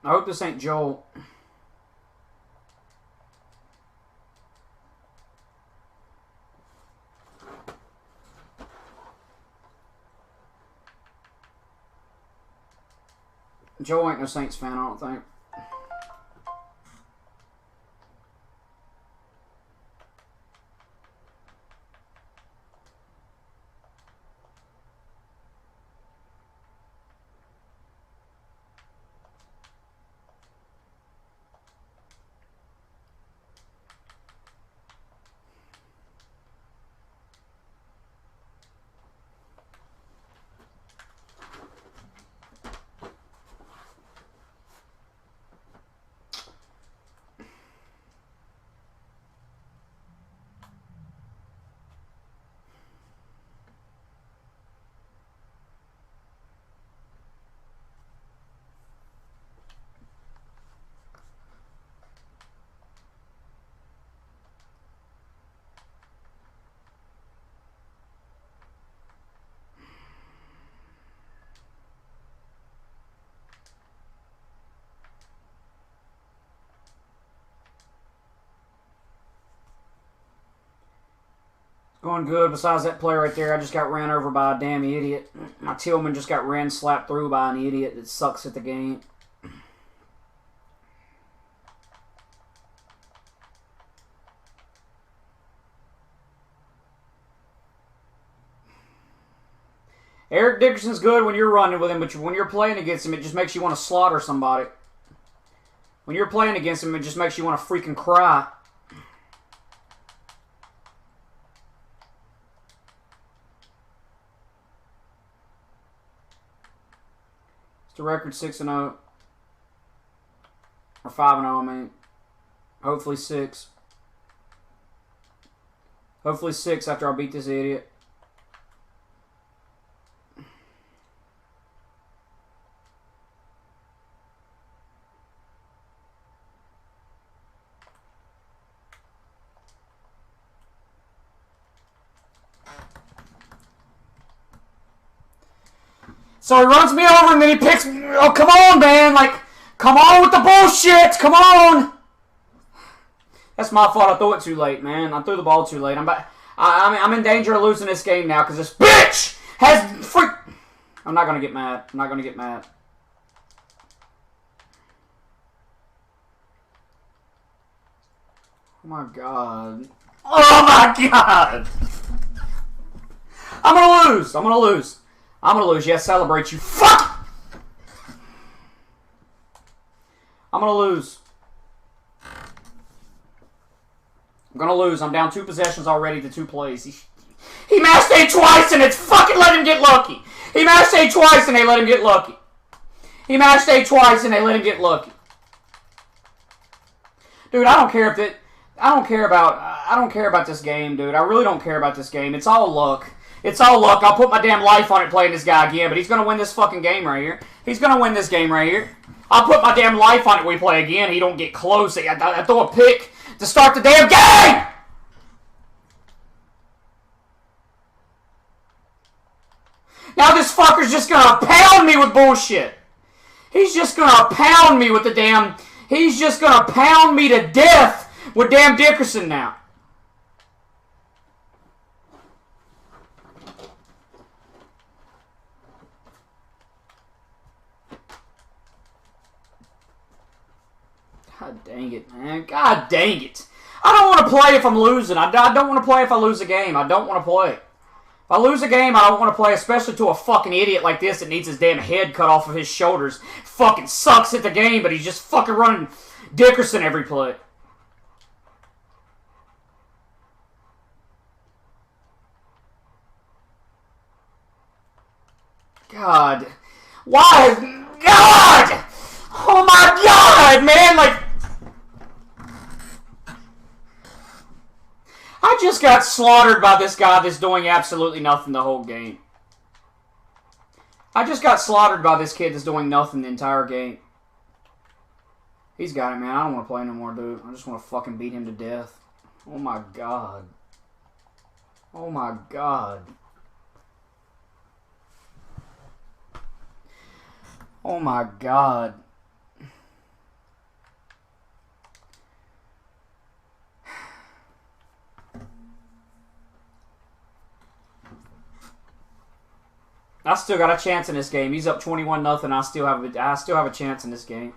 I hope this ain't Joel. Joel ain't no Saints fan, I don't think. Going good. Besides that play right there, I just got ran over by a damn idiot. My Tillman just got slapped through by an idiot that sucks at the game. Eric Dickerson's good when you're running with him, but when you're playing against him, it just makes you want to slaughter somebody. When you're playing against him, it just makes you want to freaking cry. The record 6-0 or 5-0. I mean, hopefully 6. Hopefully 6 after I beat this idiot. So he runs me over and then he picks me. Oh, come on, man. Like, come on with the bullshit. Come on. That's my fault. I threw it too late, man. I threw the ball too late. I'm in danger of losing this game now because this bitch has freak. I'm not going to get mad. I'm not going to get mad. Oh, my God. Oh, my God. I'm going to lose. I'm going to lose. I'm going to lose. Yes, celebrate, you fuck! I'm going to lose. I'm going to lose. I'm down 2 possessions already to 2 plays. He mashed A twice and it's fucking let him get lucky. He mashed A twice and they let him get lucky. He mashed A twice and they let him get lucky. Dude, I don't care if it... I don't care about this game, dude. I really don't care about this game. It's all luck. It's all luck. I'll put my damn life on it playing this guy again, but he's going to win this fucking game right here. He's going to win this game right here. I'll put my damn life on it when we play again. He don't get close. I throw a pick to start the damn game! Now this fucker's just going to pound me with bullshit. He's just going to pound me with the damn... He's just going to pound me to death with damn Dickerson now. God dang it, man. God dang it. I don't want to play if I'm losing. I don't want to play if I lose a game. I don't want to play. If I lose a game, I don't want to play, especially to a fucking idiot like this that needs his damn head cut off of his shoulders. Fucking sucks at the game, but he's just fucking running Dickerson every play. God. Why? God! Oh my God, man! Like... I just got slaughtered by this guy that's doing absolutely nothing the whole game. I just got slaughtered by this kid that's doing nothing the entire game. He's got it, man. I don't want to play no more, dude. I just want to fucking beat him to death. Oh my God. Oh my God. Oh my God. I still got a chance in this game. He's up 21-0. I still have a chance in this game.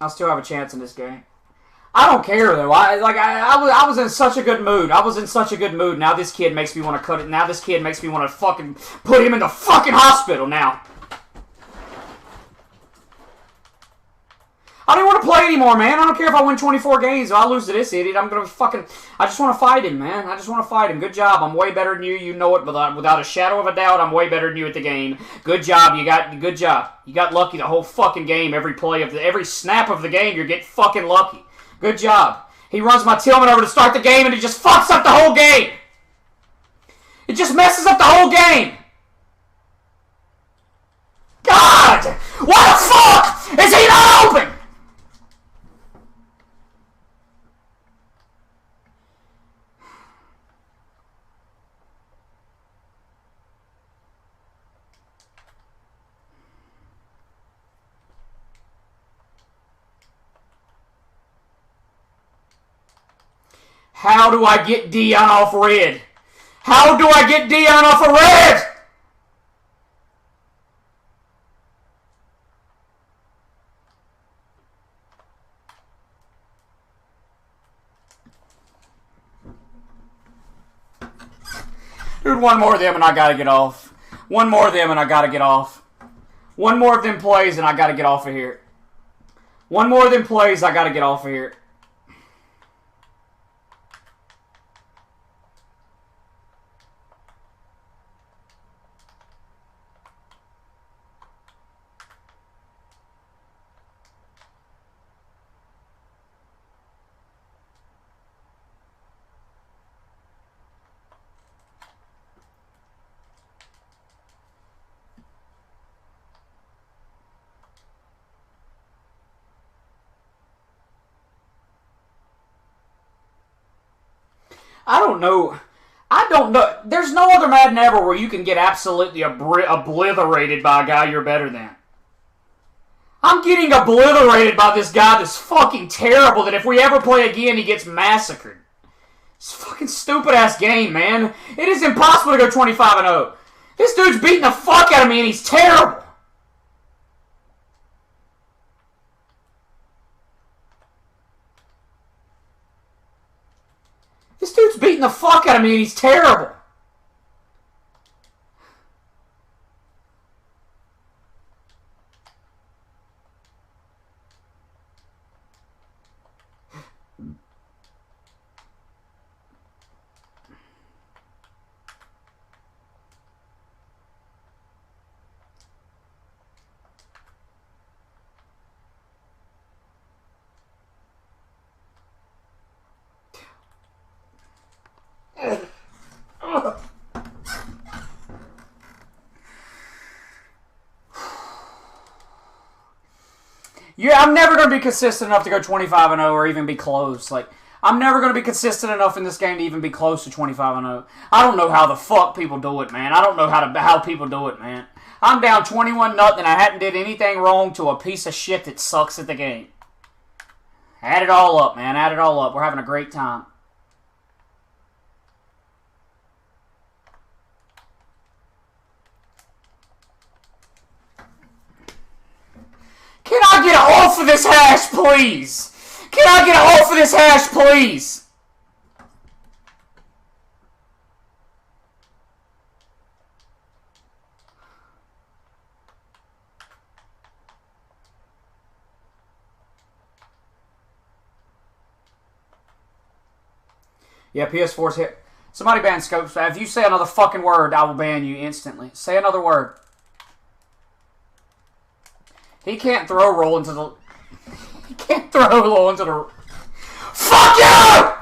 I still have a chance in this game. I don't care though. I was in such a good mood. I was in such a good mood. Now this kid makes me want to cut it. Now this kid makes me want to fucking put him in the fucking hospital now. I don't want to play anymore, man. I don't care if I win 24 games. If I lose to this idiot, I'm gonna fucking. I just want to fight him, man. I just want to fight him. Good job. I'm way better than you. You know it without a shadow of a doubt. I'm way better than you at the game. Good job. Good job. You got lucky the whole fucking game. Every snap of the game, you're getting fucking lucky. Good job. He runs my Tillman over to start the game, and he just fucks up the whole game. It just messes up the whole game. God! Why the fuck is he not open? How do I get Dion off red? How do I get Dion off of red? Dude, one more of them and I gotta get off. One more of them and I gotta get off. One more of them plays and I gotta get off of here. One more of them plays, I gotta get off of here. I don't know. There's no other Madden ever where you can get absolutely obliterated by a guy you're better than. I'm getting obliterated by this guy that's fucking terrible that if we ever play again, he gets massacred. It's a fucking stupid-ass game, man. It is impossible to go 25-0. This dude's beating the fuck out of me and he's terrible. This dude's beating the fuck out of me and he's terrible. Yeah, I'm never going to be consistent enough to go 25-0 or even be close. Like, I'm never going to be consistent enough in this game to even be close to 25-0. I don't know how the fuck people do it, man. I don't know how people do it, man. I'm down 21-0 and I hadn't did anything wrong to a piece of shit that sucks at the game. Add it all up, man. Add it all up. We're having a great time. Can I get off of this hash, please? Can I get off of this hash, please? Yeah, PS4's hit. Somebody ban Scopes. If you say another fucking word, I will ban you instantly. Say another word. He can't throw roll into the... He can't throw roll into the... Fuck you!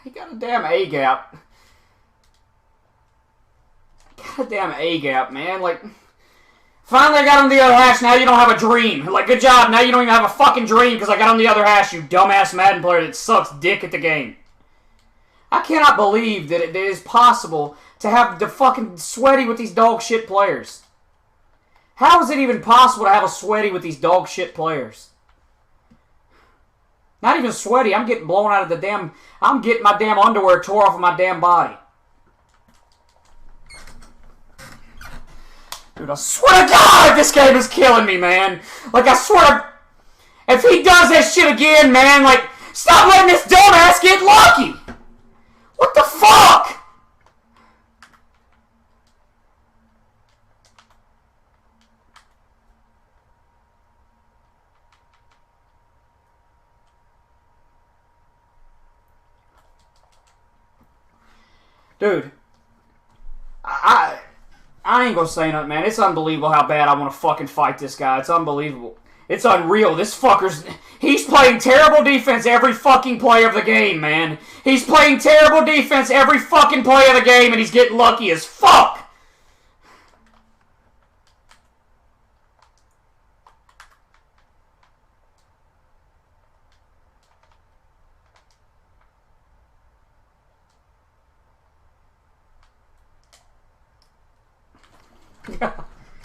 He got a damn A gap. God Goddamn A-gap, man. Like, finally I got on the other hash, now you don't have a dream. Like, good job, now you don't even have a fucking dream because I got on the other hash, you dumbass Madden player that sucks dick at the game. I cannot believe that it is possible to have the fucking sweaty with these dog shit players. How is it even possible to have a sweaty with these dog shit players? Not even sweaty, I'm getting blown out of the damn... I'm getting my damn underwear tore off of my damn body. Dude, I swear to God, this game is killing me, man. Like, I swear to... If he does that shit again, man, like, stop letting this dumbass get lucky! What the fuck? Dude, I ain't gonna say nothing, man. It's unbelievable how bad I want to fucking fight this guy. It's unbelievable. It's unreal. This fucker's... He's playing terrible defense every fucking play of the game, man. He's playing terrible defense every fucking play of the game, and he's getting lucky as fuck.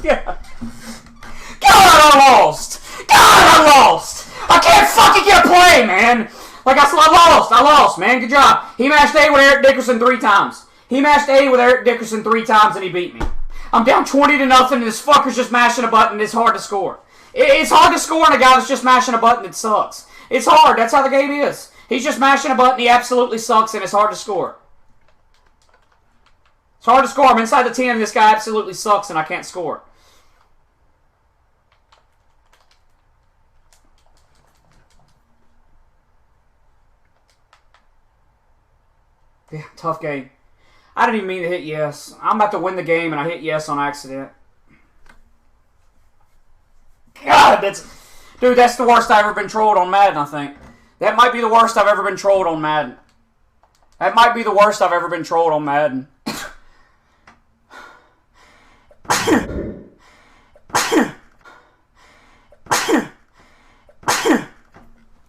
Yeah. God, I lost! God, I lost! I can't fucking get a play, man! Like, I lost, man. Good job. He matched A with Eric Dickerson 3 times. He matched A with Eric Dickerson 3 times, and he beat me. I'm down 20-0, and this fucker's just mashing a button. It's hard to score. It's hard to score on a guy that's just mashing a button that sucks. It's hard. That's how the game is. He's just mashing a button. He absolutely sucks, and it's hard to score. It's hard to score. I'm inside the 10, and this guy absolutely sucks, and I can't score. Yeah, tough game. I didn't even mean to hit yes. I'm about to win the game, and I hit yes on accident. God, Dude, that's the worst I've ever been trolled on Madden, I think. That might be the worst I've ever been trolled on Madden. That might be the worst I've ever been trolled on Madden.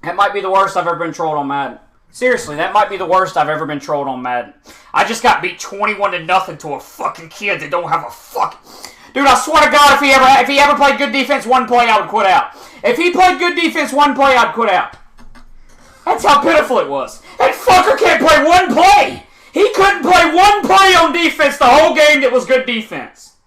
That might be the worst I've ever been trolled on Madden. Seriously, that might be the worst I've ever been trolled on Madden. I just got beat 21-0 to a fucking kid that don't have a fucking... Dude, I swear to God, if he ever played good defense one play, I would quit out. If he played good defense one play, I'd quit out. That's how pitiful it was. That fucker can't play one play. He couldn't play one play on defense the whole game that was good defense.